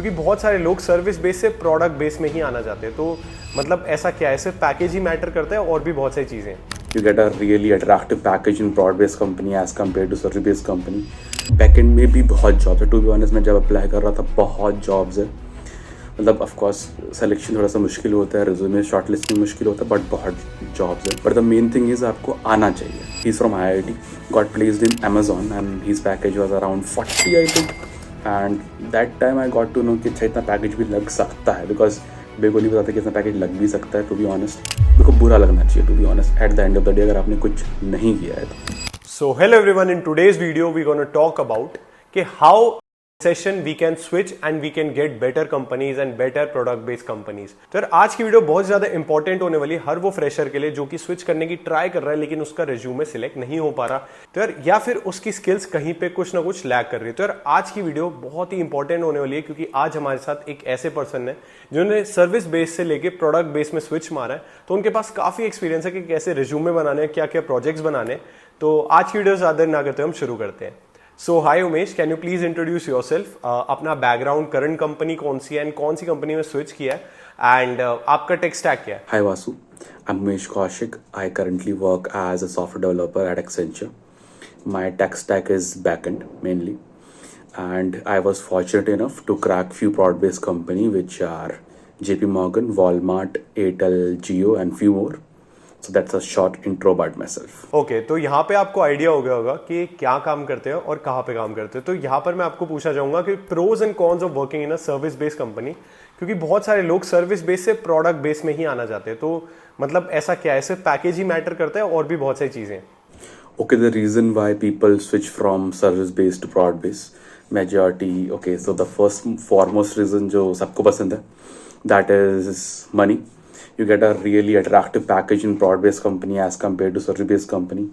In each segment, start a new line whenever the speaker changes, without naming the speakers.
क्योंकि बहुत सारे लोग सर्विस बेस से प्रोडक्ट बेस में ही आना चाहते हैं। तो मतलब ऐसा क्या है, सिर्फ पैकेज ही मैटर करता है और भी बहुत सारी चीज़ें हैं।
You get a really attractive package in broad-based company as compared to service-based company. Backend में भी बहुत जॉब है, टू बी ऑनेस्ट। मैं जब अप्लाई कर रहा था बहुत जॉब्स है, मतलब ऑफ कोर्स सिलेक्शन थोड़ा सा मुश्किल होता है, रिज्यूमे शॉर्टलिस्टिंग मुश्किल होता है, बट बहुत जॉब्स है। But the main thing is आपको आना चाहिए। He is from IIT, got placed in Amazon and his package was around 40 I think. And that time I got to know कि अच्छा इतना पैकेज भी लग सकता है, बिकॉज मेरे को नहीं पता था कि इतना पैकेज लग भी सकता है। टू बी ऑनेस्ट मेरे को बुरा लगना चाहिए, to be honest, at the end of the day अगर आपने कुछ नहीं किया है तो।
So hello everyone, in today's video we gonna talk about कि how session we can switch and we can get better companies and better product based companies. तो यार आज की वीडियो बहुत ज्यादा इंपॉर्टेंट होने वाली है हर वो फ्रेशर के लिए जो कि स्विच करने की ट्राई कर रहा है लेकिन उसका रिज्यूमे सिलेक्ट नहीं हो पा रहा, तो यार या फिर उसकी स्किल्स कहीं पे कुछ ना कुछ लैग कर रही है। तो यार आज की वीडियो बहुत ही इंपॉर्टेंट होने वाली है क्योंकि आज हमारे साथ एक ऐसे पर्सन है जिन्होंने सर्विस बेस से लेके प्रोडक्ट बेस में स्विच मारा है। तो उनके पास काफी एक्सपीरियंस है कि कैसे रिज्यूमे बनाने हैं, क्या क्या प्रोजेक्ट्स बनाने। तो आज की वीडियो ज्यादा ना करते हम शुरू करते हैं। So hi Umesh, can you please introduce yourself, अपना बैकग्राउंड, करंट कंपनी कौन सी है एंड कौन सी कंपनी में स्विच किया है एंड आपका टेक स्टैक क्या है?
Hi Vasu, I'm Umesh Kaushik. I currently work as a software developer at Accenture. My tech stack is backend mainly, and I was fortunate enough to crack few broad-based company which are JP Morgan, Walmart, Airtel, Jio, and few more. So that's a short intro about myself.
Okay तो यहाँ पे आपको idea हो गया होगा कि क्या काम करते हैं और कहाँ पे काम करते हैं। तो यहाँ पर मैं आपको पूछना चाहूंगा कि pros and cons of working in a service based company, क्योंकि बहुत सारे लोग सर्विस बेस से प्रोडक्ट बेस में ही आना चाहते हैं। तो मतलब ऐसा क्या है, सिर्फ पैकेज ही मैटर करता है और भी बहुत सारी चीजें हैं।
Okay, the reason why people switch from service-based to broad-based, majority, okay, so the first foremost reason जो सबको पसंद है, that is money. You get a really attractive package in broad-based company as compared to service-based company,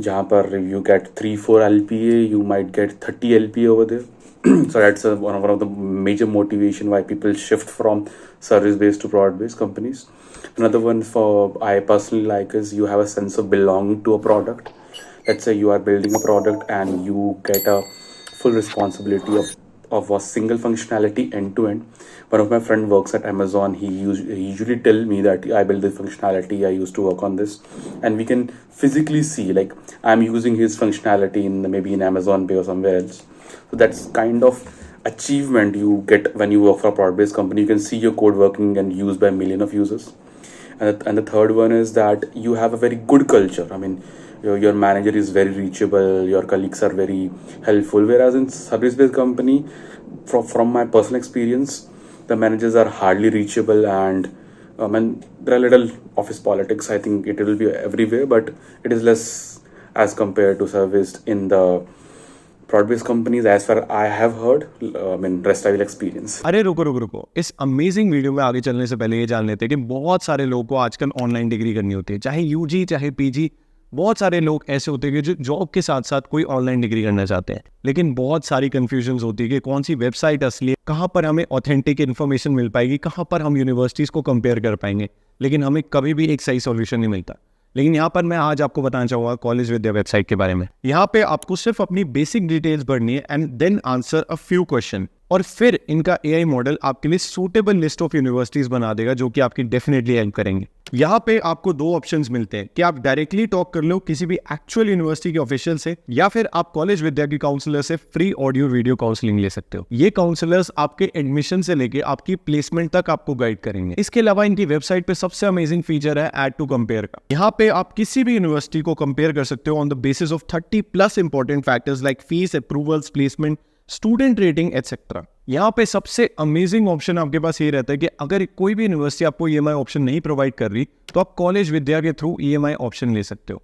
जहाँ पर you get 3-4 LPA, you might get 30 LPA over there. So that's one of the major motivation why people shift from service-based to broad-based companies. Another one for I personally like is you have a sense of belonging to a product. Let's say you are building a product and you get a full responsibility of a single functionality end to end. One of my friend works at Amazon. He usually tell me that I build this functionality, I used to work on this, and we can physically see like I'm using his functionality in maybe in Amazon Pay or somewhere else. So that's kind of achievement you get when you work for a product-based company. You can see your code working and used by a million of users. And the third one is that you have a very good culture. I mean, your manager is very reachable, your colleagues are very helpful, whereas in service-based company, from my personal experience, the managers are hardly reachable, and there are little office politics. I think it will be everywhere, but it is less as compared to service in the product-based companies, as far I have heard. Rest I will experience.
अरे रुको, इस amazing video में आगे चलने से पहले ये जान लेते हैं कि बहुत सारे लोगों को आजकल ऑनलाइन डिग्री करनी होती है, चाहे यूजी चाहे पीजी। बहुत सारे लोग ऐसे होते हैं कि जो जॉब के साथ साथ कोई ऑनलाइन डिग्री करना चाहते हैं, लेकिन बहुत सारी कंफ्यूजन्स होती है कि कौन सी वेबसाइट असली है, कहाँ पर हमें ऑथेंटिक इन्फॉर्मेशन मिल पाएगी, कहाँ पर हम यूनिवर्सिटीज़ को कंपेयर कर पाएंगे, लेकिन हमें कभी भी एक सही सॉल्यूशन नहीं मिलता। लेकिन यहाँ पर मैं आज आपको बताना चाहूँगा कॉलेज विद्या वेबसाइट के बारे में। यहाँ पे आपको सिर्फ अपनी बेसिक डिटेल्स भरनी है and then answer a few question, और फिर इनका AI मॉडल आपके लिए सूटेबल लिस्ट ऑफ यूनिवर्सिटीज बना देगा जो कि आपकी डेफिनेटली हेल्प करेंगे। यहाँ पे आपको दो ऑप्शंस मिलते हैं कि आप डायरेक्टली टॉक कर लो किसी भी एक्चुअल यूनिवर्सिटी के ऑफिशियल से, या फिर आप कॉलेज विद्या के काउंसलर से फ्री ऑडियो वीडियो काउंसलिंग ले सकते हो। ये काउंसलर्स आपके एडमिशन से लेके आपकी प्लेसमेंट तक आपको गाइड करेंगे। इसके अलावा इनकी वेबसाइट पे सबसे अमेजिंग फीचर है ऐड टू कंपेयर का। यहाँ पे आप किसी भी यूनिवर्सिटी को कंपेयर कर सकते हो on the basis of 30+ important factors like fees, approvals, placement, student rating etcetera. यहाँ पे सबसे अमेजिंग ऑप्शन आपके पास ये रहता है कि अगर कोई भी यूनिवर्सिटी आपको EMI ऑप्शन नहीं प्रोवाइड कर रही तो आप कॉलेज विद्या के थ्रू EMI ऑप्शन ले सकते हो।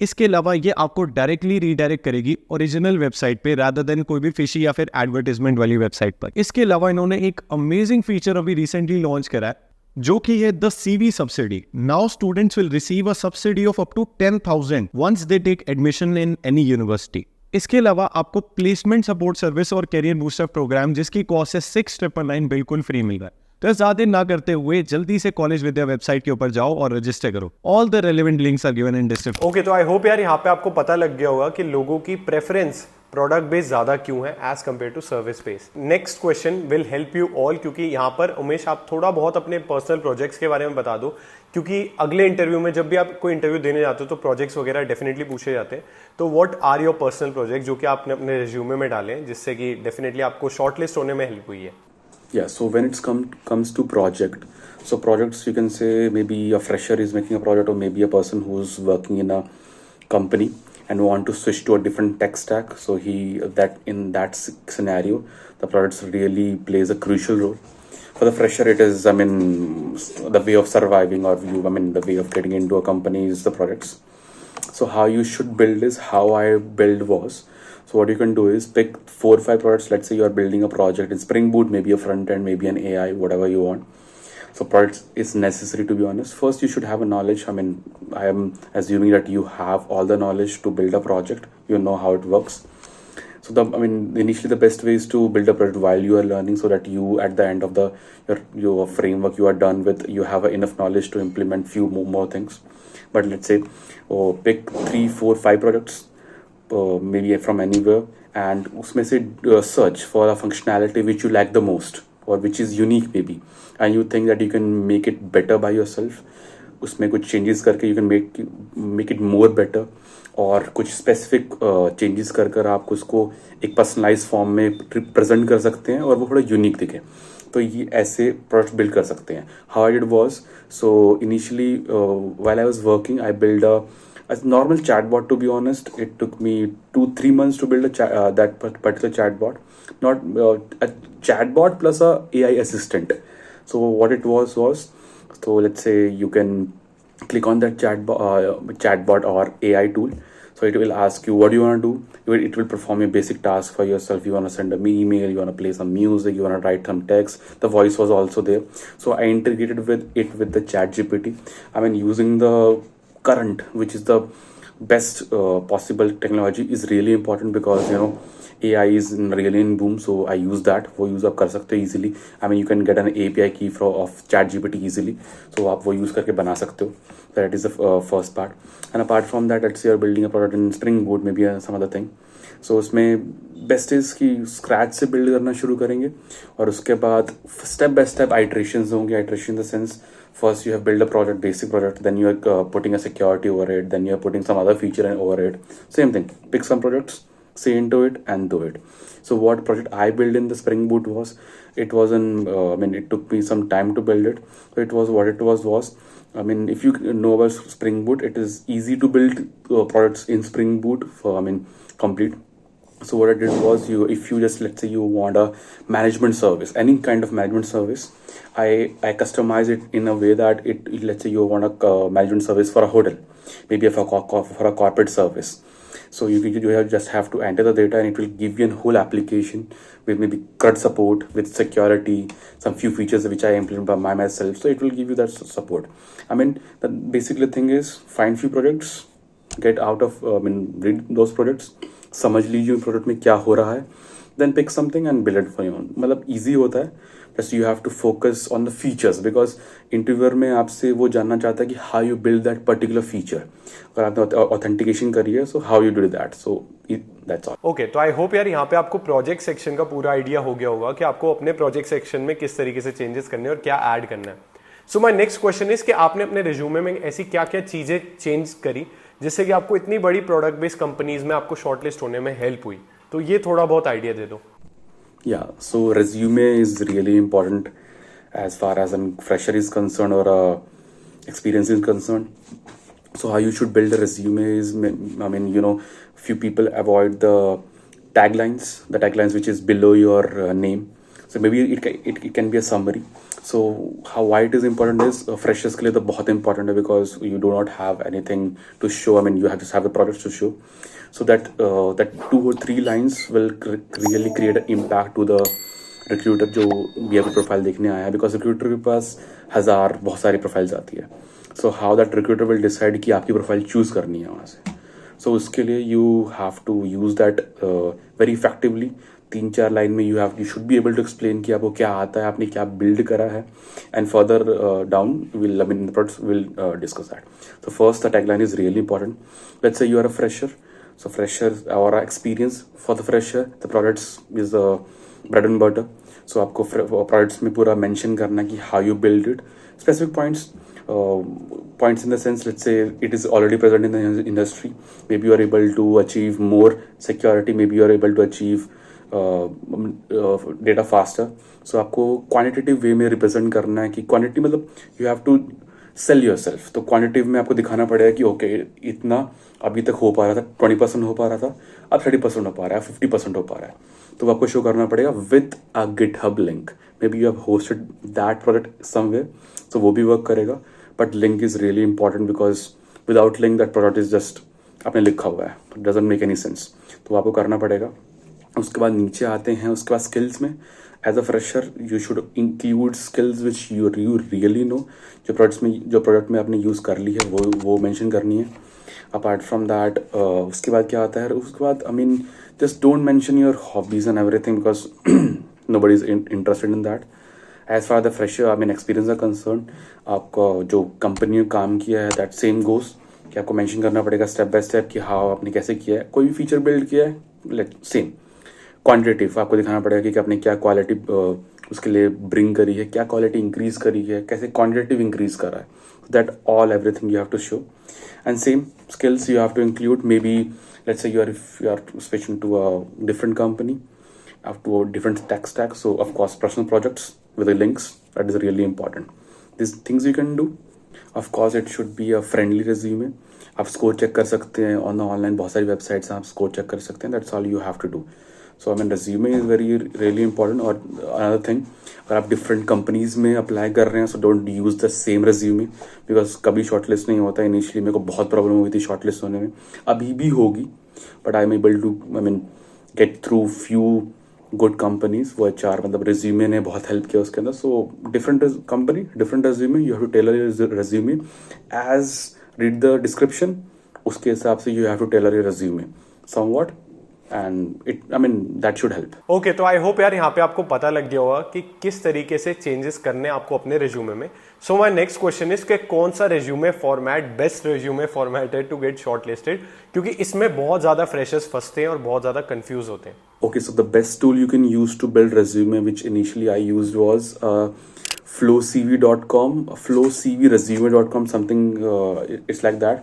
इसके अलावा ये आपको डायरेक्टली रीडायरेक्ट करेगी ओरिजिनल वेबसाइट पे रादर देन कोई भी फिशी या फिर एडवर्टाइजमेंट वाली वेबसाइट पर। इसके अलावा इन्होंने एक अमेजिंग फीचर अभी रिसेंटली लॉन्च करा है जो कि है the CV subsidy. Now students will receive a subsidy of up to 10,000 once they take admission in any university. इसके अलावा आपको प्लेसमेंट सपोर्ट सर्विस और कैरियर बूस्टर प्रोग्राम जिसकी कॉस्ट है 6,999 बिल्कुल फ्री मिल रहा है। तो ज्यादा ना करते हुए जल्दी से कॉलेज विद्या वेबसाइट के ऊपर जाओ और रजिस्टर करो। All the relevant links are given in description.
Okay तो आई होप यार यहाँ पे आपको पता लग गया होगा कि लोगों की प्रेफरेंस प्रोडक्ट बेस ज़्यादा क्यों है as compared to service base. Next question will help you all, क्योंकि यहाँ पर उमेश आप थोड़ा बहुत अपने पर्सनल प्रोजेक्ट्स के बारे में बता दो, क्योंकि अगले इंटरव्यू में जब भी आप कोई इंटरव्यू देने जाते हो तो प्रोजेक्ट्स वगैरह डेफिनेटली पूछे जाते हैं। तो what are your personal project जो कि आपने अपने रिज्यूमे में डालें, जिससे कि डेफिनेटली आपको शॉर्टलिस्ट होने में हेल्प हुई है।
Yeah, so when it comes to project, so projects you can say maybe a fresher is making a project, or maybe a person who's working in a company and want to switch to a different tech stack. So in that scenario, the projects really plays a crucial role. For the fresher, it is the way of surviving, or the way of getting into a company is the projects. So how you should build is how I build was. So what you can do is pick 4 or 5 products. Let's say you are building a project in Spring Boot, maybe a front end, maybe an AI, whatever you want. So products is necessary, to be honest. First, you should have a knowledge. I am assuming that you have all the knowledge to build a project. You know how it works. So initially the best way is to build a product while you are learning, so that you at the end of your framework you are done with, you have enough knowledge to implement few more things. But let's say pick 3, 4, 5 products. Maybe from anywhere, and उसमें से search for a functionality which you like the most, or which is unique maybe, and you think that you can make it better by yourself. उसमें कुछ changes करके you can make it more better, और कुछ specific changes कर आप उसको एक personalized form में present कर सकते हैं और वो थोड़ा unique दिखे। तो ये ऐसे प्रोडक्ट बिल्ड कर सकते हैं। How I did was, so initially while I was working, I built a normal chatbot. To be honest, it took me 2-3 months to build that particular chatbot. Not a chatbot plus a AI assistant. So what it was, so let's say you can click on that chatbot or AI tool. So it will ask you what do you want to do. It will perform a basic task for yourself. You want to send an email, you want to play some music, you want to write some text. The voice was also there. So I integrated with the ChatGPT. Using the current, which is the best possible technology, is really important, because AI is really in boom. So I use that. वो use आप कर सकते हो easily. You can get an API key of ChatGPT easily. So आप वो use करके बना सकते हो. That is the first part. And apart from that, let's say you're building a product in Spring Boot, maybe some other thing. So उसमें best is कि scratch से build करना शुरू करेंगे, और उसके बाद स्टेप बाय स्टेप आइट्रेशंस होंगे. Iteration in the sense, first you have built a project, basic project, then you are putting a security over it, then you are putting some other feature over it. Same thing, pick some projects, say into it and do it. So what project I built in the Spring Boot was, it took me some time to build it. So it was what it was, if you know about Spring Boot, it is easy to build products in Spring Boot for complete. So what I did was, if you just, let's say you want a management service, any kind of management service, I customize it in a way that let's say you want a management service for a hotel, maybe for a corporate service. So you just have to enter the data, and it will give you a whole application with maybe CRUD support, with security, some few features which I implement by myself. So it will give you that support. The basically thing is, find few projects, get out of read those projects, समझ लीजिए product में क्या हो रहा है, then pick something and build it for your own. Easy होता है, just you have to focus on the features, because interviewer में आपसे वो जानना चाहता है कि how you build that particular feature. अगर आपने ऑथेंटिकेशन करी है, so how you do that. So that's all.
Okay, तो आई होप यार यहाँ पे आपको प्रोजेक्ट सेक्शन का पूरा आइडिया हो गया होगा कि आपको अपने प्रोजेक्ट सेक्शन में किस तरीके से चेंजेस करने और क्या ऐड करना है. सो माई नेक्स्ट क्वेश्चन इज कि आपने अपने रिज्यूमे में ऐसी क्या क्या चीजें चेंज करी जिससे कि आपको इतनी बड़ी प्रोडक्ट बेस्ड कंपनीज में आपको शॉर्टलिस्ट होने में हेल्प हुई. तो ये थोड़ा बहुत आइडिया दे दो.
Yeah, so resume is really important as far as a fresher is concerned, or experience is concerned. So how you should build a resume is, few people avoid the taglines which is below your name. So maybe it can be a summary. So why it is important is, freshers के लिए तो बहुत important है, because you do not have anything to show. You have just have the products to show. So that 2 or 3 lines will really create an impact to the recruiter जो भी आपकी profile देखने आया है, because recruiter के पास बहुत सारी profiles आती है. So how that recruiter will decide कि आपकी प्रोफाइल चूज करनी है वहाँ से. So उसके लिए you have to use that very effectively. 3-4 line में you should be able to explain कि आपको क्या आता है, आपने क्या build करा है, and further down the products will discuss that. So first, the tagline is really important. Let's say you are a fresher. So fresher or experience for the fresher, the products is the bread and butter. So आपको products में पूरा mention करना कि how you build it, specific points. Points in the sense, let's say it is already present in the industry. Maybe you are able to achieve more security. Maybe you are able to achieve data faster. So आपको quantitative way में represent करना है कि quantity मतलब you have to sell yourself. तो quantitative में आपको दिखाना पड़ेगा कि okay इतना अभी तक हो पा रहा था, 20% हो पा रहा था, अब 30% हो पा रहा है, 50% हो पा रहा है. तो आपको शो करना पड़ेगा with a GitHub link. Maybe you have hosted that product somewhere, so वो भी वर्क करेगा. But link is really important because without link that product is just आपने लिखा हुआ है, it doesn't make any sense. तो आपको करना पड़ेगा. उसके बाद नीचे आते हैं, उसके बाद स्किल्स में as a fresher you should include skills which you really know. जो प्रोडक्ट में आपने यूज़ कर ली है वो मेंशन करनी है. अपार्ट फ्रॉम दैट उसके बाद क्या आता है, उसके बाद I mean just don't mention your hobbies and everything because nobody is interested in that. As far the fresher I mean experience are concern, आपका जो कंपनी में काम किया है दैट सेम गोज कि आपको मेंशन करना पड़ेगा स्टेप बाय स्टेप कि हाँ आपने कैसे किया है, कोई भी फीचर बिल्ड किया है, लेट सेम क्वांटिटेटिव आपको दिखाना पड़ेगा कि आपने क्या क्वालिटी उसके लिए ब्रिंग करी है, क्या क्वालिटी इंक्रीज करी है, कैसे क्वांटिटेटिव इंक्रीज करा है. That all everything you have to show. And same skills you have to include. Maybe let's say if you are switching to a different company, to a different tech stack, so of course personal projects with the links, that is really important. These things you can do. Of course it should be a friendly resume. आप score check कर सकते हैं on online, बहुत सारी websites हैं, आप score check कर सकते हैं. That's all you have to do. So I mean resume is very really important. और अनदर थिंग, अगर आप डिफरेंट कंपनीज में अप्लाई कर रहे हैं so don't use the same resume because कभी शॉर्टलिस्ट नहीं होता. इनिशियली मेरे को बहुत प्रॉब्लम हुई थी शॉर्टलिस्ट होने में, अभी भी होगी, but I am able to I mean get through few good companies. वो HR मतलब रेज्यूमे ने बहुत हेल्प किया उसके अंदर. So different company different resume, you have to tailor your resume as read the description, उसके हिसाब से you have to tailor your resume somewhat and it I mean that should help.
Okay, तो I hope यार यहाँ पे आपको पता लग गया होगा कि किस तरीके से चेंजेस करने आपको अपने रेज्यूमे में. सो माय नेक्स्ट क्वेश्चन इज कि कौन सा resume format best resume format है टू गेट शॉर्टलिस्टेड, क्योंकि इसमें बहुत ज्यादा फ्रेशर्स फंसते हैं और बहुत ज्यादा कंफ्यूज होते हैं.
Okay, so the best tool you can use to build resume, which initially I used was flowcv.com, flowcvresume.com, something it's like that.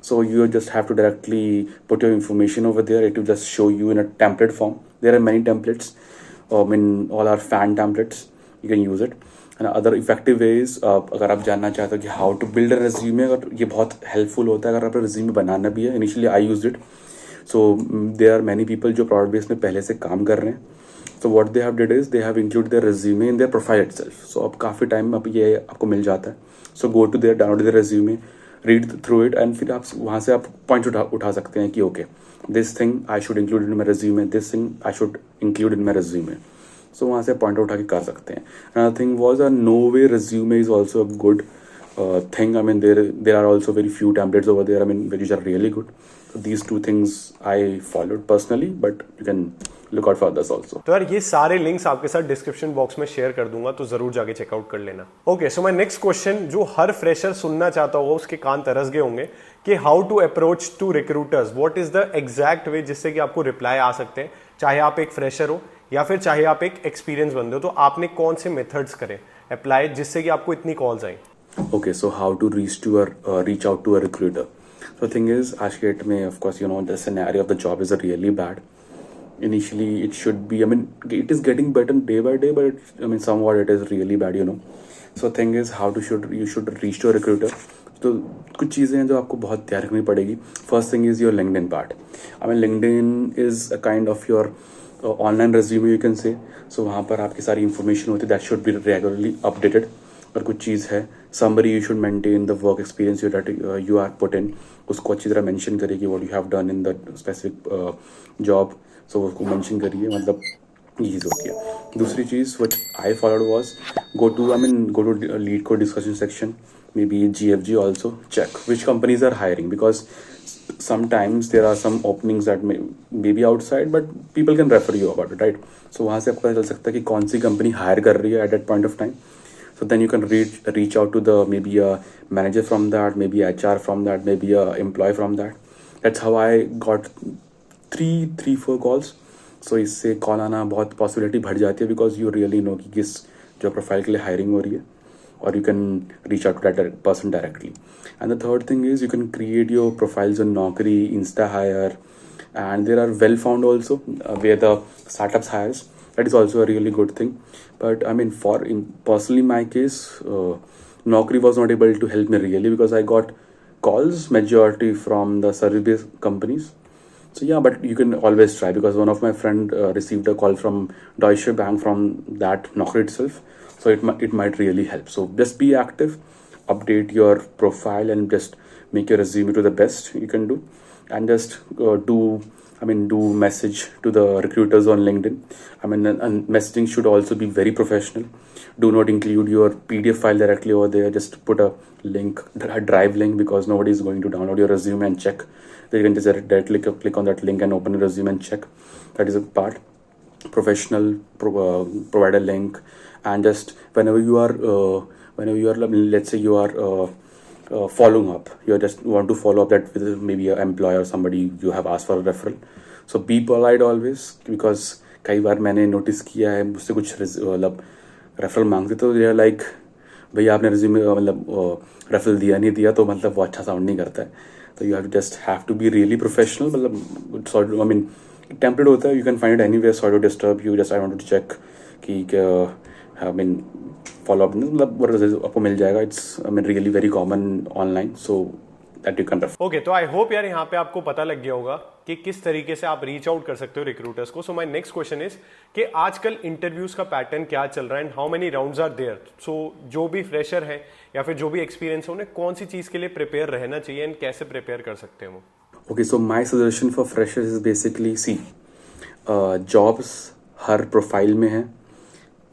So you just have to directly put your information over there. It will just show you in a template form. There are many templates. I mean, all are fan templates. You can use it. And other effective ways, अगर आप जानना चाहते हो कि how to build a resume, अगर ये बहुत helpful होता है अगर आपको resume बनाना भी है. Initially I used it. So there are many people जो product base में पहले से काम कर रहे हैं. So what they have did is they have included their resume in their profile itself. So अब काफ़ी टाइम अब ये आपको मिल जाता है. So go to there, download their resume, read through it, and फिर आप वहाँ से आप पॉइंट उठा सकते हैं कि okay, this thing I should include in my resume, this thing I should include in my resume. So वहाँ से पॉइंट उठा के कर सकते हैं. Another thing was a no way resume is also a good thing. I mean there are also very few templates over there. I mean which are really good. So these two things I followed personally, but you can look out for others also.
तो यार ये सारे links आपके साथ description box में share कर दूंगा, तो जरूर जाके चेकआउट कर लेना. Okay, so my next question जो हर फ्रेशर सुनना चाहता होगा, उसके कान तरस गए होंगे कि how to approach to recruiters. What is the exact way जिससे कि आपको रिप्लाई आ सकते हैं, चाहे आप एक फ्रेशर हो या फिर चाहे आप एक एक्सपीरियंस बंदे हो. तो आपने कौन से मेथड्स करे अप्लाई जिससे कि आपको इतनी calls I.
Okay, so how to reach out to a recruiter. So the thing is, आज के डेट में of course you know the scenario of the job is really bad. Initially it should be, I mean it is getting better day by day, but I mean somewhat it is really bad, you know. So thing is you should reach to a recruiter. तो कुछ चीज़ें हैं जो आपको बहुत ध्यान रखनी पड़ेगी. First thing is your LinkedIn part. I mean LinkedIn is a kind of your online resume you can say. So वहाँ पर आपकी सारी information होती है, that should be regularly updated. और कुछ चीज़ है summary you should maintain the work experience you are put in, उसको अच्छी तरह मेंशन करिए कि what you have done in the specific job. So उसको मेंशन करिए, मतलब ये चीज़ होती है. दूसरी चीज़ what I followed was go to LeetCode discussion section, maybe GFG also, check which companies are hiring because sometimes there are some openings that may be outside but people can refer you about it, right? So वहाँ से आपको पता चल सकता है कि कौन सी company hire कर रही है at that point of time. So then you can reach out to the maybe a manager from that, maybe HR from that, maybe a employee from that. That's how I got three four calls. So इससे call आना बहुत possibility बढ़ जाती है because you really no कि किस जो profile के लिए हायरिंग हो रही है, or you can reach out to that person directly. And the third thing is you can create your profiles on Naukri, InstaHire, and there are well found also where the startups hires. That is also a really good thing. But I mean, personally my case, Naukri was not able to help me really because I got calls majority from the service-based companies. So yeah, but you can always try because one of my friend received a call from Deutsche Bank from that Naukri itself. So it might really help. So just be active, update your profile, and just make your resume to the best you can do, and just do message to the recruiters on LinkedIn. I mean, and messaging should also be very professional. Do not include your PDF file directly over there. Just put a link, a drive link, because nobody is going to download your resume and check. They can just directly click on that link and open your resume and check. That is a part. Professional, provide a link. And just whenever you are let's say you are following up, you just want to follow up that with maybe an employer or somebody you have asked for a referral. So be polite always, because कई बार मैंने notice किया है मुझसे कुछ मतलब referral मांगते तो ये लाइक भैया आपने रिज्यूमे मतलब रेफरल दिया नहीं दिया तो मतलब वो अच्छा साउंड नहीं करता है. तो you have to be really professional. मतलब आई मीन टेम्पलेट होता है, you can find it anywhere. Sorry to disturb you, just I want to check कि I mean follow up मतलब आपको मिल जाएगा. It's I mean really very common online, so that you can refer.
Okay, तो I hope यार यहाँ पे आपको पता लग गया होगा कि किस तरीके से आप रीच आउट कर सकते हो रिक्रूटर्स को. So my next question is कि आजकल इंटरव्यूज का पैटर्न क्या चल रहा है and how many rounds are there. So जो भी फ्रेशर है या फिर जो भी एक्सपीरियंस है उन्हें कौन सी चीज के लिए प्रिपेयर रहना चाहिए एंड कैसे प्रिपेयर कर सकते हैं वो.
Okay, so my suggestion for freshers is basically jobs her profile में है.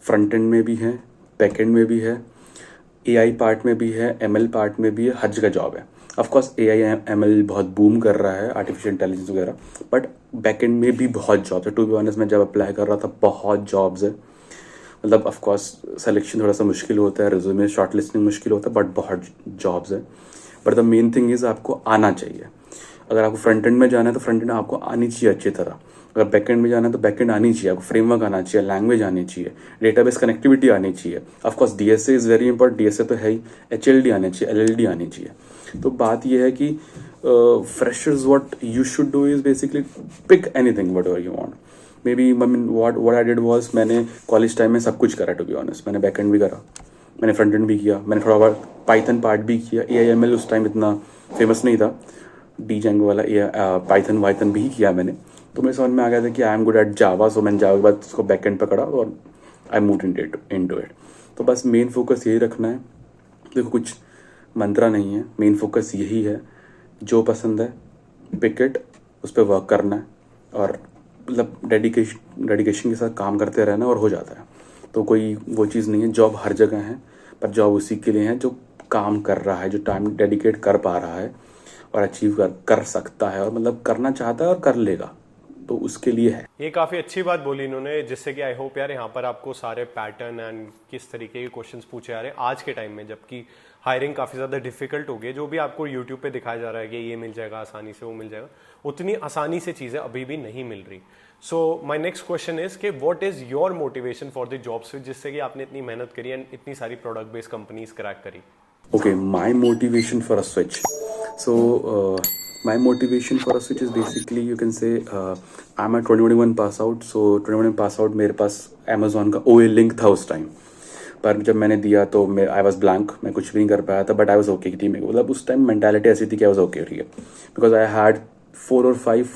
फ्रंट एंड में भी है, बैक एंड में भी है, AI पार्ट में भी है, ML पार्ट में भी है. हर जगह जॉब है. ऑफ कोर्स AI ML बहुत बूम कर रहा है, आर्टिफिशियल इंटेलिजेंस वगैरह, बट बैक एंड में भी बहुत जॉब्स है. टू बी ऑनेस्ट मैं जब अप्लाई कर रहा था बहुत जॉब्स है. मतलब ऑफ कोर्स सिलेक्शन थोड़ा सा मुश्किल होता है, रिज्यूमे शॉर्ट लिस्टिंग मुश्किल होता है, बट बहुत जॉब्स है. But the main thing is आपको आना चाहिए. अगर आपको फ्रंट एंड में जाना है तो फ्रंट एंड आपको आनी चाहिए अच्छी तरह. अगर बैकएंड में जाना है तो बैकएंड आनी चाहिए आपको, फ्रेमवर्क आना चाहिए, लैंग्वेज आनी चाहिए, डेटाबेस कनेक्टिविटी आनी चाहिए. Of course DSA is very important, DSA तो है ही, HLD आनी चाहिए, LLD आनी चाहिए. तो बात यह है कि freshers what you should do is basically pick anything whatever you want. May be I mean what I did was मैंने कॉलेज टाइम में सब कुछ करा. टू बी ऑनेस्ट मैंने बैकएंड भी करा, मैंने फ्रंट एंड भी किया, मैंने थोड़ा बहुत पाइथन पार्ट भी किया. AI ML उस टाइम इतना फेमस नहीं था, Django वाला पाइथन भी किया मैंने. तो मेरे समझ में आ गया था कि आई एम गुड एट जावा. सो मैंने जावा के बाद उसको बैक एंड पकड़ा और आई मूव इनटू इट. तो बस मेन फोकस यही रखना है. देखो कुछ मंत्रा नहीं है, मेन फोकस यही है. जो पसंद है पिक इट, उस पर वर्क करना है और मतलब डेडिकेशन के साथ काम करते रहना और हो जाता है. तो कोई वो चीज़ नहीं है. जॉब हर जगह है, पर जॉब उसी के लिए है जो काम कर रहा है, जो टाइम डेडिकेट कर पा रहा है और अचीव कर सकता है और मतलब करना चाहता है और कर लेगा, तो उसके लिए है.
ये काफी अच्छी बात बोली इन्होंने, जिससे कि आई होप यार यहाँ पर आपको सारे पैटर्न एंड किस तरीके के क्वेश्चंस पूछे जा रहे हैं आज के टाइम में, जबकि हायरिंग काफी ज्यादा डिफिकल्ट हो गई. जो भी आपको यूट्यूब पे दिखाया जा रहा है कि ये मिल जाएगा आसानी से, वो मिल जाएगा, उतनी आसानी से चीजें अभी भी नहीं मिल रही. So my next question is कि what is your motivation for the job switch, जिससे कि आपने इतनी मेहनत करी एंड इतनी सारी प्रोडक्ट बेस्ड कंपनीज क्रैक करी.
Okay, my motivation for a switch. So, my motivation for a switch is basically you can say I'm a 2021 pass out. So 2021 pass out मेरे पास Amazon का OA link था उस time, पर जब मैंने दिया तो मैं आई वॉज ब्लैंक, मैं कुछ भी नहीं कर पाया था. बट आई वॉज ओके की टीम, मतलब उस टाइम मेंटालिटी ऐसी थी कि आई वॉज ओके. ठीक है, because I had 4 or 5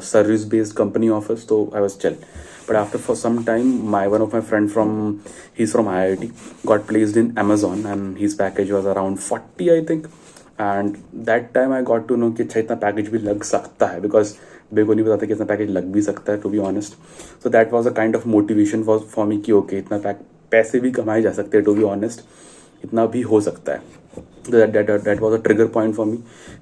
service based company offers, so I was chill. But after for some time, one of my friend he's from IIT, got placed in Amazon and his package was around 40 I think. And that time I got to know कि अच्छा इतना package भी लग सकता है, because मेरे को नहीं पता था कि इतना पैकेज लग भी सकता है, to be honest. So that was a kind of motivation for me कि ओके इतना पैसे भी कमाए जा सकते हैं, टू बी ऑनेस्ट इतना भी हो सकता है. That was a trigger point for me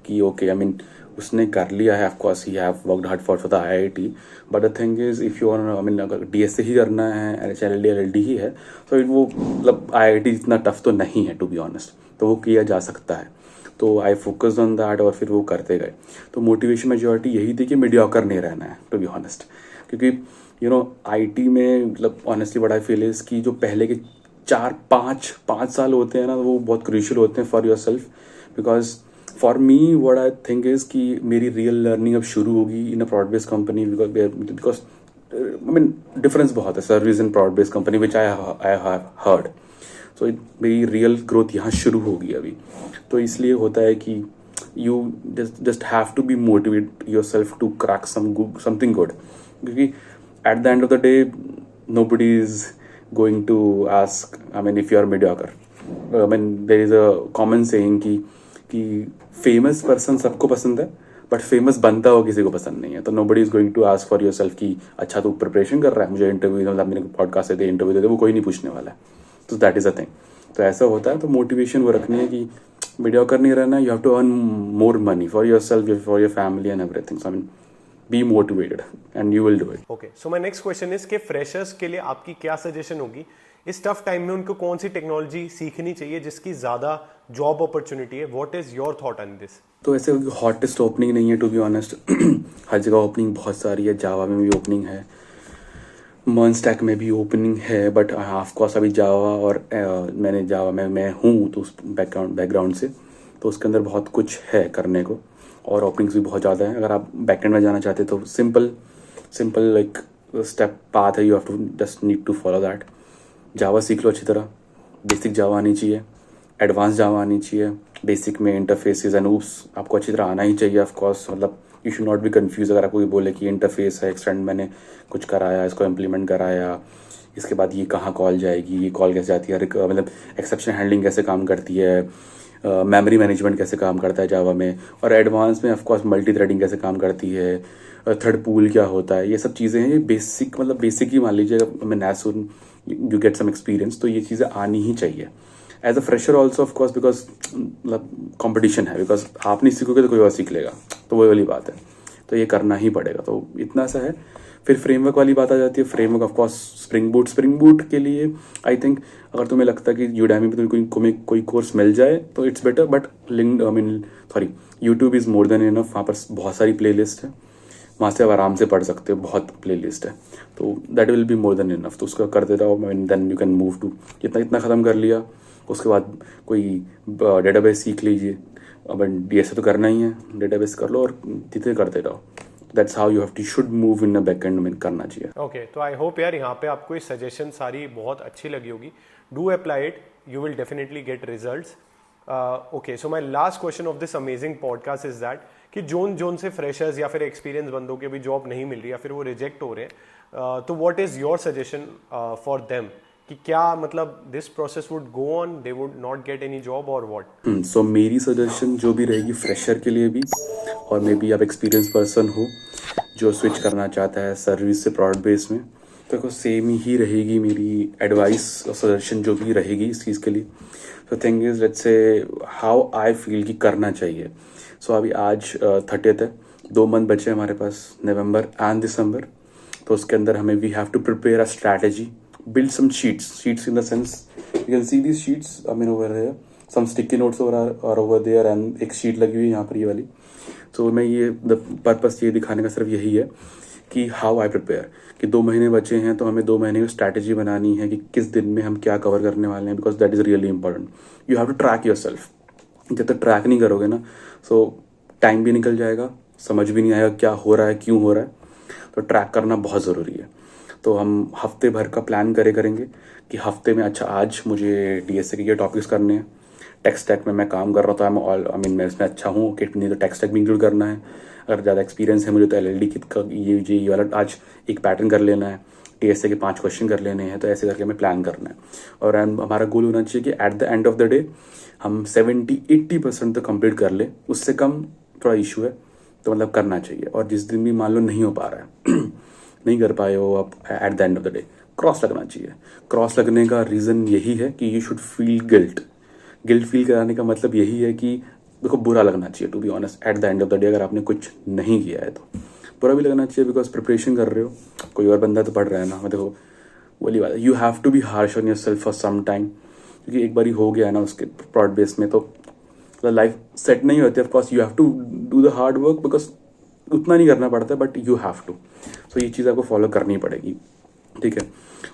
कि ओके आई मीन उसने कर लिया है. Of course he have worked hard for the IIT, but the thing is if you I mean अगर DSA ही करना है, HLD LLD ही है, तो वो मतलब IIT इतना टफ तो नहीं है, टू बी ऑनेस्ट. तो वो किया जा सकता है. तो आई फोकस्ड ऑन दैट और फिर वो करते गए। तो मोटिवेशन मेजॉरिटी यही थी कि मीडियोकर नहीं रहना है, टू बी ऑनेस्ट। क्योंकि आईटी में मतलब honestly what I feel is कि जो पहले के 4-5 साल होते हैं ना, वो बहुत क्रूशियल होते हैं for your self. Because for me what I think is कि मेरी रियल लर्निंग अब शुरू होगी in a product based company. Because I mean difference बहुत है service in product based company which I have heard. So मेरी real growth यहाँ शुरू होगी अभी। तो इसलिए होता है कि you just have to be motivate yourself to crack something good. क्योंकि at the end of the day nobody is going to ask, I mean, if you are mediocre. I mean, there is a common saying कि famous person सबको पसंद है, but famous बनता हो किसी को पसंद नहीं है। तो nobody is going to ask for yourself कि अच्छा तू प्रिपरेशन कर रहा है, मुझे इंटरव्यू, मतलब मेरे पॉडकास्ट दे, इंटरव्यू दे, वो कोई नहीं पूछने वाला है। तो दैट इज अ थिंग। तो ऐसा होता है। तो मोटिवेशन वो रखनी है कि mediocre नहीं रहना। You have to earn more money for your self, for your family and everything. So I mean be motivated and you will do it.
Okay, so my next question is कि freshers के लिए आपकी क्या suggestion होगी इस tough time में? उनको कौन सी टेक्नोलॉजी सीखनी चाहिए जिसकी ज्यादा जॉब अपॉर्चुनिटी है? What is your thought on this?
तो ऐसे हॉटेस्ट ओपनिंग नहीं है, टू बी ऑनेस्ट। हर जगह ओपनिंग बहुत सारी है। जावा में भी ओपनिंग है, मर्न स्टैक में भी ओपनिंग है, बट ऑफ कोर्स अभी जावा और मैंने जावा में मैं हूँ तो उस बैकग्राउंड से, तो उसके अंदर बहुत कुछ है करने को और ओपनिंग्स भी बहुत ज़्यादा है। अगर आप बैकएंड में जाना चाहते तो सिंपल लाइक स्टेप पाथ है, you have to just need to follow that. Java सीख लो अच्छी तरह, बेसिक जावा आनी चाहिए, एडवांस जावा आनी चाहिए। बेसिक में इंटरफेसेस एंड ऊप्स आपको अच्छी तरह आना ही चाहिए ऑफ कोर्स। मतलब you should not be confuse अगर आपको कोई बोले कि इंटरफेस है, एक्सटेंड मैंने कुछ कराया, इसको इम्प्लीमेंट कराया, इसके बाद ये कहाँ कॉल जाएगी, ये कॉल कैसे जाती है, मतलब एक्सेप्शन हैंडलिंग कैसे काम करती है, मेमोरी मैनेजमेंट कैसे काम करता है जावा में, और एडवांस में ऑफ कोर्स मल्टी थ्रेडिंग कैसे काम करती है, थर्ड पूल क्या होता है, ये सब चीज़ें हैं। ये बेसिक, मतलब बेसिक ही मान लीजिए। मैं as soon you get some experience, तो ये चीज़ें आनी ही चाहिए as a fresher also of course. Because मतलब कॉम्पिटिशन है, बिकॉज आप नहीं सीखोगे तो कोई और सीख लेगा, तो वही वाली बात है। तो ये करना ही पड़ेगा। तो इतना सा है। फिर फ्रेमवर्क वाली बात आ जाती है। Framework of course spring boot के लिए आई थिंक अगर तुम्हें लगता है कि यूडेमी पे तुम्हें कोई कोर्स मिल जाए तो it's better, but YouTube is more than enough. वहाँ पर बहुत सारी प्ले लिस्ट है, वहाँ से आप आराम से पढ़ सकते हो, बहुत प्ले लिस्ट है। तो that will be more than enough. तो उसका कर देता हूँ। Then you can move to इतना ख़त्म कर लिया, उसके बाद कोई डेटाबेस सीख लीजिए। अब डीएसए तो करना ही है, डेटाबेस कर लो और जितने करते रहो। That's how you have to should move in a backend में करना चाहिए।
Okay, तो आई होप यार यहाँ पे आपको ये सजेशन सारी बहुत अच्छी लगी होगी। Do apply it, you will definitely get results. Okay, so my last question of this amazing podcast is that कि जोन से फ्रेशर्स या फिर एक्सपीरियंस बंदों की अभी जॉब नहीं मिल रही या फिर वो रिजेक्ट हो रहे हैं, तो what is your suggestion for them कि क्या मतलब this process would go on, they would not get any job और व्हाट?
सो मेरी सजेशन जो भी रहेगी फ्रेशर के लिए भी, और मे बी आप एक्सपीरियंस पर्सन हो जो स्विच करना चाहता है सर्विस से प्रोडक्ट बेस में, तो देखो सेम ही रहेगी मेरी एडवाइस और सजेशन जो भी रहेगी इस चीज़ के लिए। तो thing is let's say how I feel कि करना चाहिए। सो अभी आज 30th है, 2 मंथ बचे हमारे पास, नवंबर एंड दिसंबर। तो उसके अंदर हमें we have to prepare a strategy, build some sheets in the sense you can see these sheets, I mean over there some sticky notes are over there and एक sheet लगी हुई है यहाँ पर ये वाली। तो मैं ये पर्पस ये दिखाने का सिर्फ यही है कि हाउ आई प्रिपेयर, कि 2 महीने बचे हैं तो हमें 2 महीने की स्ट्रैटेजी बनानी है कि किस दिन में हम क्या कवर करने वाले हैं, because that is really important. You have to track yourself. जब तक ट्रैक नहीं करोगे ना, सो टाइम भी निकल जाएगा, समझ भी नहीं आएगा क्या हो रहा है, क्यों हो रहा है। तो ट्रैक करना बहुत ज़रूरी है। तो हम हफ्ते भर का प्लान करेंगे कि हफ्ते में अच्छा आज मुझे डीएसए के ये टॉपिक्स करने हैं, टेक स्टैक में मैं काम कर रहा था, मैं इसमें अच्छा हूँ कि नहीं, तो टेक स्टैक भी इंक्लूड करना है। अगर ज़्यादा एक्सपीरियंस है मुझे तो एलएलडी किट का ये वाला आज एक पैटर्न कर लेना है, डीएसए के 5 क्वेश्चन कर लेने हैं। तो ऐसे करके हमें प्लान करना है। और हमारा गोल होना चाहिए कि eight the end of the day हम 70-80% तो कंप्लीट कर ले, उससे कम थोड़ा इशू है तो मतलब करना चाहिए। और जिस दिन भी मान लो नहीं हो पा रहा है नहीं कर पाए हो आप, eight the end of the day cross लगना चाहिए। क्रॉस लगने का रीज़न यही है कि you should feel guilt feel कराने का मतलब यही है कि देखो बुरा लगना चाहिए, to be honest. At the end of the day अगर आपने कुछ नहीं किया है तो बुरा भी लगना चाहिए, बिकॉज प्रिपरेशन कर रहे हो, कोई और बंदा तो पढ़ रहा है ना। मैं देखो वही बात है, you have to be harsh on your self for some time, क्योंकि एक बार ही हो गया है ना उसके प्रोडक्ट बेस में, तो लाइफ सेट नहीं होती, of course you have to do the hard work, because उतना नहीं करना पड़ता, but you have to. So ये चीज़ आपको फॉलो करनी पड़ेगी, ठीक है।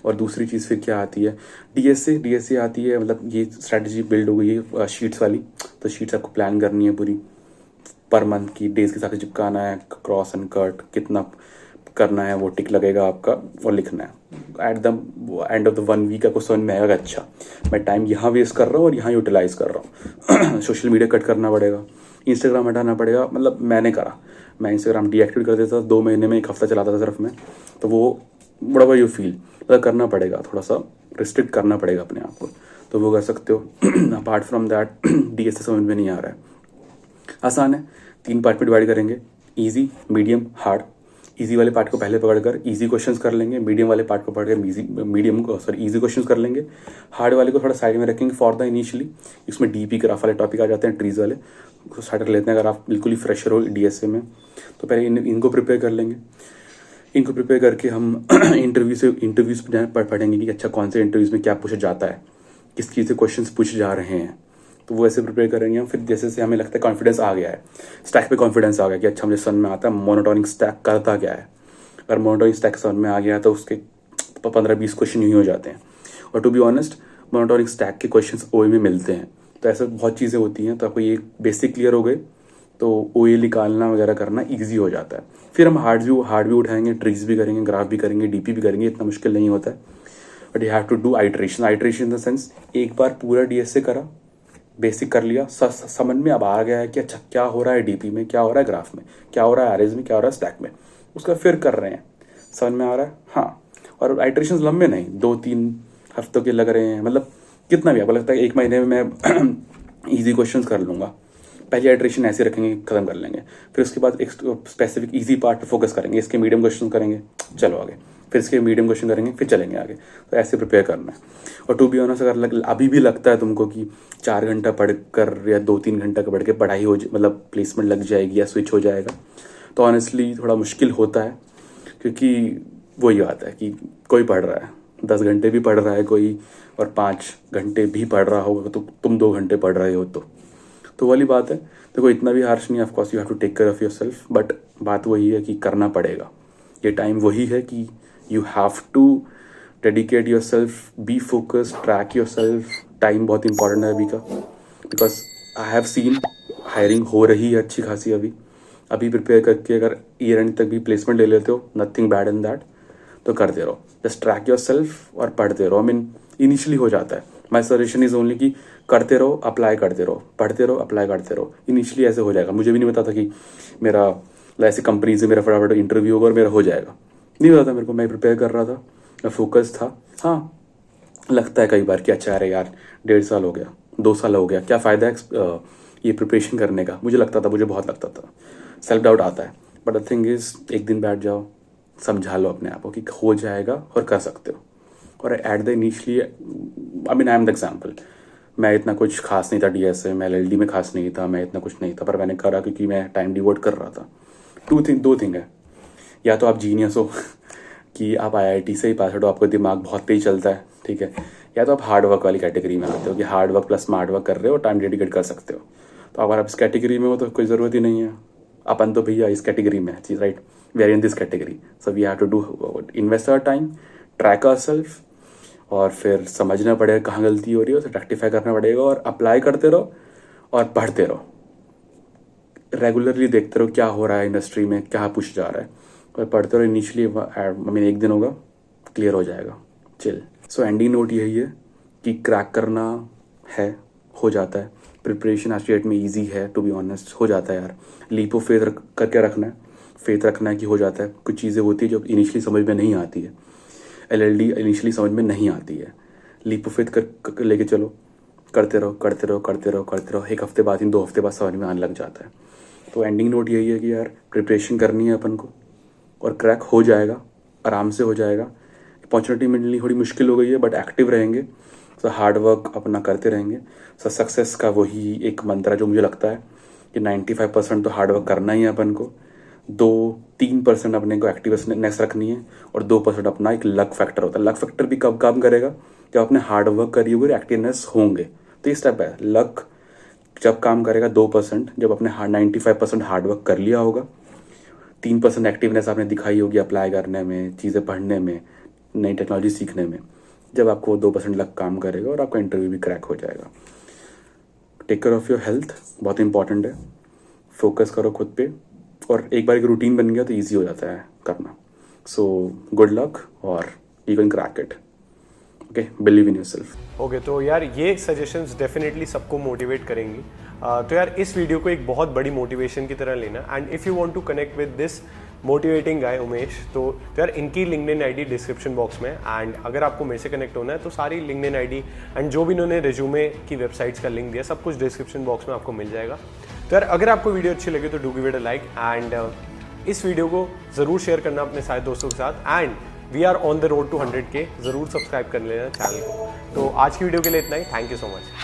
और दूसरी चीज़ फिर क्या आती है, डीएसए आती है, मतलब ये स्ट्रैटेजी बिल्ड हो गई है शीट्स वाली। तो शीट्स आपको प्लान करनी है पूरी, पर मंथ की डेज के साथ चिपकाना है, क्रॉस एंड कट कितना करना है वो टिक लगेगा आपका, और लिखना है। At the end of the 1 week आपको समझ में आएगा अच्छा मैं टाइम यहाँ वेस्ट कर रहा हूँ और यहाँ यूटिलाइज कर रहा हूँ। सोशल मीडिया कट करना पड़ेगा, इंस्टाग्राम हटाना पड़ेगा, मतलब मैंने करा, मैं इंस्टाग्राम डीएक्टिवेट कर देता था, 2 महीने में 1 हफ्ता चलाता था सिर्फ मैं। तो वो बड़ा यू फील मतलब करना पड़ेगा, थोड़ा सा रिस्ट्रिक्ट करना पड़ेगा अपने आप को, तो वो कर सकते हो। अपार्ट फ्रॉम दैट डीएसए समझ में नहीं आ रहा है, आसान है, 3 पार्ट में डिवाइड करेंगे, इजी, मीडियम, हार्ड। इजी वाले पार्ट को पहले पकड़कर इजी क्वेश्चंस कर लेंगे, मीडियम वाले पार्ट को पकड़ कर इजी क्वेश्चंस कर लेंगे, हार्ड वाले को थोड़ा साइड में रखेंगे फॉर द इनिशियली। इसमें डीपी ग्राफ वाले टॉपिक आ जाते हैं, ट्रीज वाले स्टार्ट कर लेते हैं। अगर आप बिल्कुल ही फ्रेशर हो डीएसए में तो पहले इनको प्रिपेयर कर लेंगे। इनको प्रिपेयर करके हम इंटरव्यूज पढ़ेंगे कि अच्छा कौन से इंटरव्यूज में क्या पूछा जाता है, किस चीज़ से क्वेश्चंस पूछे जा रहे हैं, तो वो ऐसे प्रिपेयर करेंगे हम। फिर जैसे जैसे हमें लगता है कॉन्फिडेंस आ गया है, स्टैक पे कॉन्फिडेंस आ गया कि अच्छा मुझे समझ में आता है मोनोटोनिक स्टैक करता क्या है। अगर मोनोटोनिक स्टैक समझ में आ गया तो उसके 15-20 क्वेश्चन यूँ ही हो जाते हैं। और to be honest monotonic stack के क्वेश्चंस ओए में मिलते हैं, तो ऐसे बहुत चीज़ें होती हैं। तो आपको ये बेसिक क्लियर हो गए तो ओए निकालना वगैरह करना ईजी हो जाता है। फिर हम हार्ड भी उठाएंगे, ट्रीज भी करेंगे, ग्राफ भी करेंगे, डीपी भी करेंगे, इतना मुश्किल नहीं होता है। But you have to do iteration in the sense एक बार पूरा डीएसए करा, बेसिक कर लिया, समझ में अब आ गया है कि अच्छा क्या हो रहा है डीपी में, क्या हो रहा है ग्राफ में, क्या हो रहा है एरेज में, क्या हो रहा है स्टैक में, उसका फिर कर रहे हैं, समझ में आ रहा है। हाँ, और आइट्रेशन लंबे नहीं, 2-3 हफ्तों के लग रहे हैं, मतलब कितना भी आपको लगता है 1 महीने में मैं ईजी क्वेश्चन कर लूँगा, पहली आइट्रेशन ऐसे रखेंगे, खत्म कर लेंगे। फिर उसके बाद एक स्पेसिफिक ईजी पार्ट पे फोकस करेंगे, इसके मीडियम क्वेश्चन करेंगे, चलो आगे, फिर इसके मीडियम क्वेश्चन करेंगे, फिर चलेंगे आगे। तो ऐसे प्रिपेयर करना है। और टू बी ऑनेस्ट अगर अभी भी लगता है तुमको कि 4 घंटा पढ़कर या 2-3 घंटा का पढ़ के पढ़ाई हो मतलब प्लेसमेंट लग जाएगी या स्विच हो जाएगा, तो ऑनेस्टली थोड़ा मुश्किल होता है, क्योंकि वही बात है कि कोई पढ़ रहा है, 10 घंटे भी पढ़ रहा है कोई, और 5 घंटे भी पढ़ रहा होगा, तो तुम 2 घंटे पढ़ रहे हो तो वाली बात है। देखो इतना भी हार्श नहीं, of course you have to take care of yourself, but बात वही है कि करना पड़ेगा। ये टाइम वही है कि you have to dedicate yourself, be focus, track yourself. Time बहुत इंपॉर्टेंट है अभी का, because I have seen hiring हो रही है अच्छी खासी अभी प्रिपेयर करके अगर ईयर एंड तक भी प्लेसमेंट ले लेते हो, नथिंग बैड इन दैट, तो करते रहो, जस्ट ट्रैक योर सेल्फ और पढ़ते रहो। आई मीन इनिशियली हो जाता है, माई सजेशन इज ओनली कि करते रहो, अप्लाई करते रहो, पढ़ते रहो, अप्लाई करते रहो, इनिशियली ऐसे हो जाएगा। मुझे भी नहीं पता था कि मेरा ऐसी कंपनी से मेरा फटाफट इंटरव्यू होगा और मेरा हो जाएगा, नहीं पता था मेरे को। मैं प्रिपेयर कर रहा था, मैं फोकस था। हाँ, लगता है कई बार कि अच्छा अरे यार 1.5 साल हो गया, 2 साल हो गया, क्या फ़ायदा है ये प्रिपरेशन करने का। मुझे लगता था, मुझे बहुत लगता था, सेल्फ डाउट आता है। बट द थिंग इज़ एक दिन बैठ जाओ, समझा लो अपने आप को कि हो जाएगा और कर सकते हो। और at the initially I mean I am the example, मैं इतना कुछ खास नहीं था डीएसए में, एलएलडी में खास नहीं था, मैं इतना कुछ नहीं था, पर मैंने करा क्योंकि मैं टाइम डिवोट कर रहा था। 2 थिंग है, या तो आप जीनियस हो कि आप आईआईटी से ही पास आउट हो, आपका दिमाग बहुत तेज चलता है, ठीक है, या तो आप हार्ड वर्क वाली कैटेगरी में आते हो कि hard work plus smart work कर रहे हो, टाइम डेडिकेट कर सकते हो। तो अगर आप इस कैटेगरी में हो तो कोई ज़रूरत ही नहीं है, अपन तो भैया इस कैटेगरी में है, right, we are in this category, so we have to do invest our time, track ourself, और फिर समझना पड़ेगा कहाँ गलती हो रही है, उसे रेक्टिफाई करना पड़ेगा, और अप्लाई करते रहो और पढ़ते रहो, रेगुलरली देखते रहो क्या हो रहा है इंडस्ट्री में, क्या पूछ जा रहा है, और पढ़ते रहो। इनिशियली आई मीन 1 दिन होगा, क्लियर हो जाएगा, चिल। सो एंडिंग नोट यही है कि क्रैक करना है, हो जाता है। प्रिपरेशन आज की डेट में ईजी है, टू बी ऑनेस्ट, हो जाता है यार। लीप ऑफ फेथ करके रखना है, फेथ रखना है कि हो जाता है। कुछ चीज़ें होती है जो इनिशियली समझ में नहीं आती है, एलएलडी इनिशियली समझ में नहीं आती है, लीप ऑफ फेथ कर लेके चलो, करते रहो करते रहो करते रहो करते रहो, 1 हफ्ते बाद 2 हफ्ते बाद समझ में आने लग जाता है। तो एंडिंग नोट यही है कि यार प्रिपरेशन करनी है अपन को, और क्रैक हो जाएगा, आराम से हो जाएगा। अपॉर्चुनिटी मिलनी थोड़ी मुश्किल हो गई है, बट एक्टिव रहेंगे, सो हार्ड वर्क अपना करते रहेंगे। सो सक्सेस का वही एक मंत्र जो मुझे लगता है कि 95% तो हार्ड वर्क करना ही है अपन को, 2-3% अपने को एक्टिवनेस रखनी है, और 2% अपना एक लक फैक्टर होता है। लक फैक्टर भी कब काम करेगा, जब अपने हार्ड वर्क करिए हुए एक्टिवनेस होंगे। तो ये स्टेप है, लक, जब काम करेगा 2%, जब अपने 95% हार्डवर्क कर लिया होगा, 3% एक्टिवनेस आपने दिखाई होगी अप्लाई करने में, चीज़ें पढ़ने में, नई टेक्नोलॉजी सीखने में, जब आपको 2% लग काम करेगा और आपका इंटरव्यू भी क्रैक हो जाएगा। Take care of your health, बहुत इंपॉर्टेंट है। फोकस करो खुद पे, और एक बार एक रूटीन बन गया तो ईजी हो जाता है करना। सो गुड लक और you can crack it. Okay, believe in yourself.
Okay, तो यार ये सजेशंस डेफिनेटली सबको मोटिवेट करेंगी। तो यार इस वीडियो को एक बहुत बड़ी मोटिवेशन की तरह लेना, and if you want to connect with this motivating guy Umesh, तो यार इनकी लिंक्डइन आईडी डिस्क्रिप्शन बॉक्स में, एंड अगर आपको मेरे से कनेक्ट होना है तो सारी लिंक्डइन आईडी एंड जो भी इन्होंने रिज्यूमे की वेबसाइट्स का लिंक दिया सब कुछ डिस्क्रिप्शन बॉक्स में आपको मिल जाएगा। तो यार अगर आपको वीडियो अच्छी लगे तो do give it a like, and इस वीडियो को ज़रूर शेयर करना अपने सारे दोस्तों के साथ, and we are on the road to 100K, ज़रूर सब्सक्राइब कर लेना चैनल को। तो आज की वीडियो के लिए इतना ही, थैंक यू सो मच।